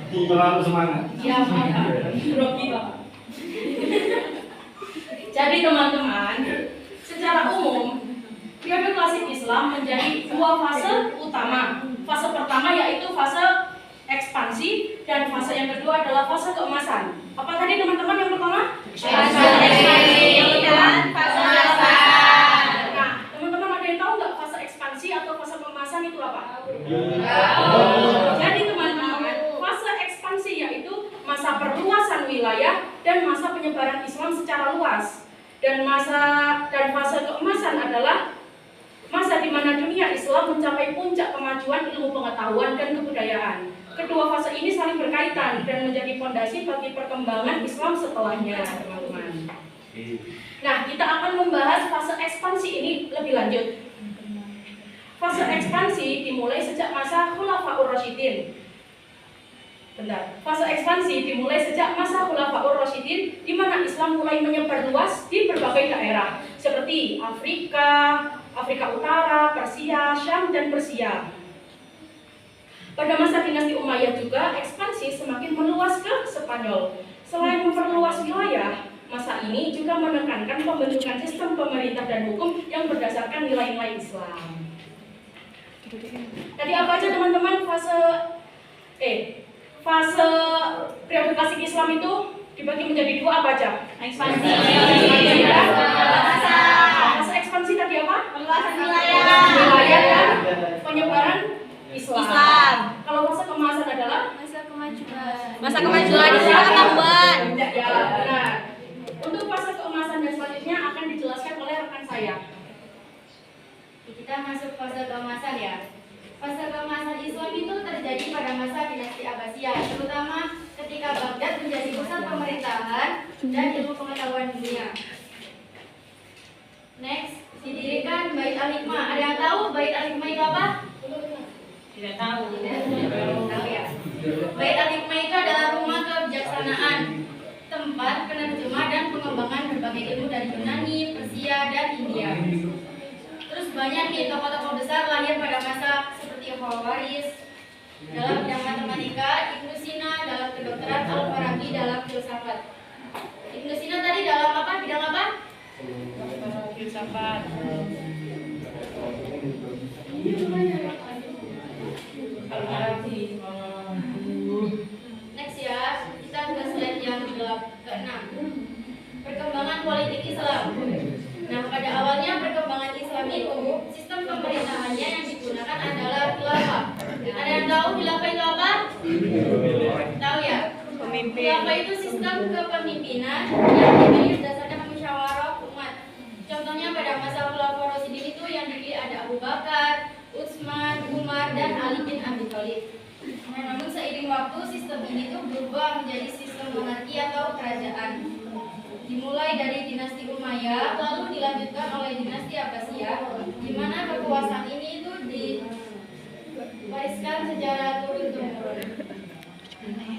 Terlalu semangat. Ya, grogi Bapak. Jadi teman-teman, secara umum periode klasik Islam menjadi dua fase utama. Fase pertama yaitu fase ekspansi dan fase yang kedua adalah fase keemasan. Apa tadi teman-teman yang pertama? Ekspansi. Yang kedua fase keemasan. Nah, teman-teman ada yang tahu nggak fase ekspansi atau fase keemasan itu apa? Jadi teman-teman, fase ekspansi yaitu masa perluasan wilayah dan masa penyebaran Islam secara luas. Dan fase keemasan adalah masa di mana dunia Islam mencapai puncak kemajuan ilmu pengetahuan dan kebudayaan. Kedua fase ini saling berkaitan dan menjadi fondasi bagi perkembangan Islam setelahnya, teman-teman. Nah, kita akan membahas fase ekspansi ini lebih lanjut. Fase ekspansi dimulai sejak masa Khulafaur Rasyidin. Fase ekspansi dimulai sejak masa Khulafaur Rasyidin, di mana Islam mulai menyebar luas di berbagai daerah seperti Afrika Utara, Persia, Syam, dan Persia. Pada masa dinasti Umayyah juga ekspansi semakin meluas ke Spanyol. Selain memperluas wilayah, masa ini juga menekankan pembentukan sistem pemerintah dan hukum yang berdasarkan nilai-nilai Islam. Tadi apa aja teman-teman fase periode klasik Islam itu dibagi menjadi dua apa aja? Ekspansi. Fase ekspansi tadi apa? Perluasan wilayah dan penyebaran Islam. Kalau fase keemasan adalah masa kemajuan Islam ketahuan. Ya, benar. Untuk fase keemasan dan selanjutnya akan dijelaskan oleh rekan saya. Kita masuk fase keemasan ya. Fase keemasan Islam itu terjadi pada masa dinasti Abbasiyah, terutama ketika Baghdad menjadi pusat pemerintahan dan ilmu pengetahuan dunia. Next, didirikan Bait Al-Hikmah. Ada yang tahu Bait Al-Hikmah itu apa? Tidak tahu. Tahu ya. Bait Al-Hikmah itu adalah rumah kebijaksanaan, tempat penerjemah dan pengembangan berbagai ilmu dari Yunani, Persia, dan India. Terus banyak nih tokoh-tokoh besar lahir pada masa seperti Khawarizm dalam bidang matematika, Ibnu Sina dalam kedokteran, Al-Farabi dalam filsafat. Ibnu Sina tadi dalam apa? Bidang apa? Filsafat. Next ya, kita ke slide yang ke-6. Perkembangan politik Islam. Nah, pada awalnya perkembangan Islam itu sistem pemerintahannya yang digunakan adalah khilafah. Ada yang tahu khilafah itu apa? Tahu ya? Khilafah itu sistem kepemimpinan yang dipilih berdasarkan musyawarah umat. Contohnya pada masa Khulafaur Rasyidin itu yang dipilih ada Abu Bakar, Utsman, Umar, dan Ali bin Abi Thalib. Nah, namun seiring waktu sistem ini tuh berubah menjadi sistem monarki atau kerajaan. Dimulai dari dinasti Umayyah, lalu dilanjutkan oleh dinasti Abbasiyah, di mana kekuasaan ini itu diwariskan secara turun-temurun.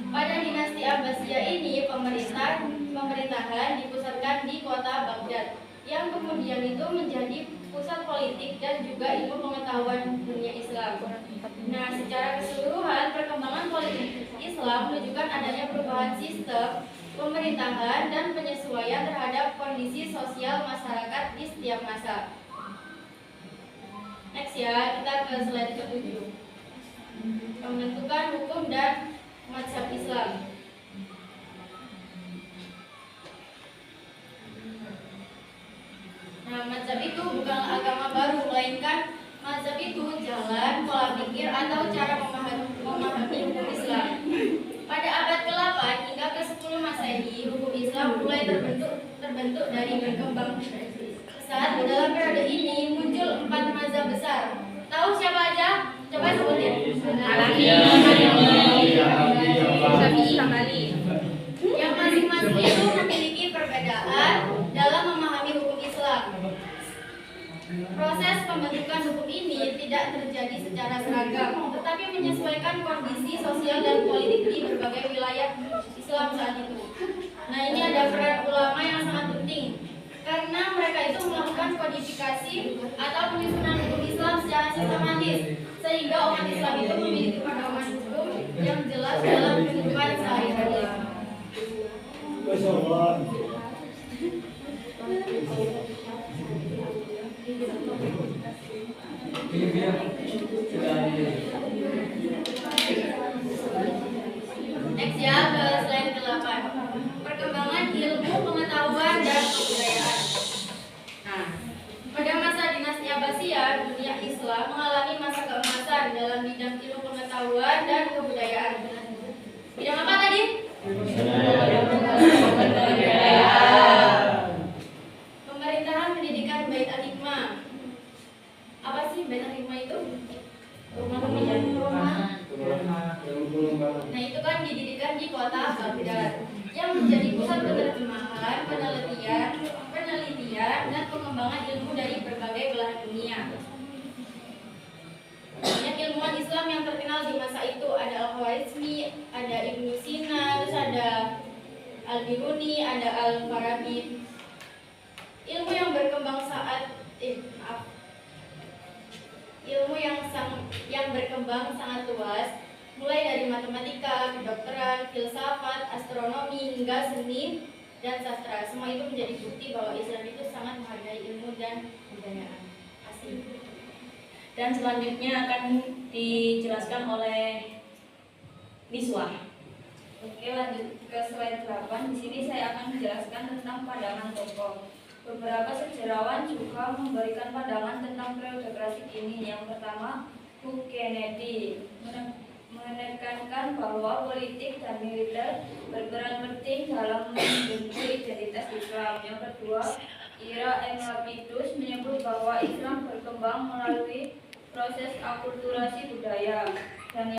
Pada dinasti Abbasiyah ini, pemerintahan dipusatkan di kota Baghdad, yang kemudian itu menjadi pusat politik dan juga ilmu pengetahuan dunia Islam. Nah, secara keseluruhan perkembangan politik Islam menunjukkan adanya perubahan sistem pemerintahan dan penyesuaian terhadap kondisi sosial masyarakat di setiap masa. Next ya, kita ke slide ke-7. Pembentukan hukum dan mazhab Islam. Nah, mazhab itu bukanlah agama baru, melainkan mazhab itu jalan, pola pikir, atau cara memahami hukum Islam. Pada abad ke-8 hingga ke-10 Masehi, hukum Islam mulai terbentuk dari berkembang pesat. Dalam periode ini muncul 4 mazhab besar. Tahu siapa aja? Coba sebutin. Yang masing-masing itu memiliki perbedaan dalam memahami hukum Islam. Proses pembentukan hukum ini tidak terjadi secara seragam, tetapi menyesuaikan kondisi sosial dan politik di berbagai wilayah Islam saat itu. Nah, ini ada peran ulama yang sangat penting, karena mereka itu melakukan kodifikasi atau penyusunan hukum Islam secara sistematis, sehingga umat Islam itu memiliki pedoman hukum yang jelas dalam Next ya, ke slide ke-8. Perkembangan ilmu, pengetahuan, dan kebudayaan. Nah, pada masa dinasti Abbasiyah, dunia Islam mengalami masa keemasan dalam bidang ilmu pengetahuan dan kebudayaan. Bidang apa tadi? Pemerintahan pendidikan Bait Al-Hikmah. Apa sih Bait Al-Hikmah itu? Rumah pendidikan. Nah, itu kan didirikan di kota Baghdad yang menjadi pusat penerjemahan, penelitian, dan pengembangan ilmu dari berbagai belahan dunia. Banyak ilmuwan Islam yang terkenal di masa itu, ada Al-Khwarizmi, ada Ibnu Sina, terus ada Al-Biruni, ada Al-Farabi. Ilmu yang berkembang yang berkembang sangat luas, mulai dari matematika, kedokteran, filsafat, astronomi, hingga seni dan sastra. Semua itu menjadi bukti bahwa Islam itu sangat menghargai ilmu dan kebudayaan asing. Dan selanjutnya akan dijelaskan oleh Niswah. Oke, lanjut ke slide 8. Di sini saya akan menjelaskan tentang pandangan tokoh. Beberapa sejarawan juga memberikan pandangan tentang periode klasik ini. Yang pertama, Bung Kennedy menekankan bahwa politik dan militer berperan penting dalam membentuk identitas Islam. Yang kedua, Ira M. Lapidus menyebut bahwa Islam berkembang melalui proses akulturasi budaya. Dan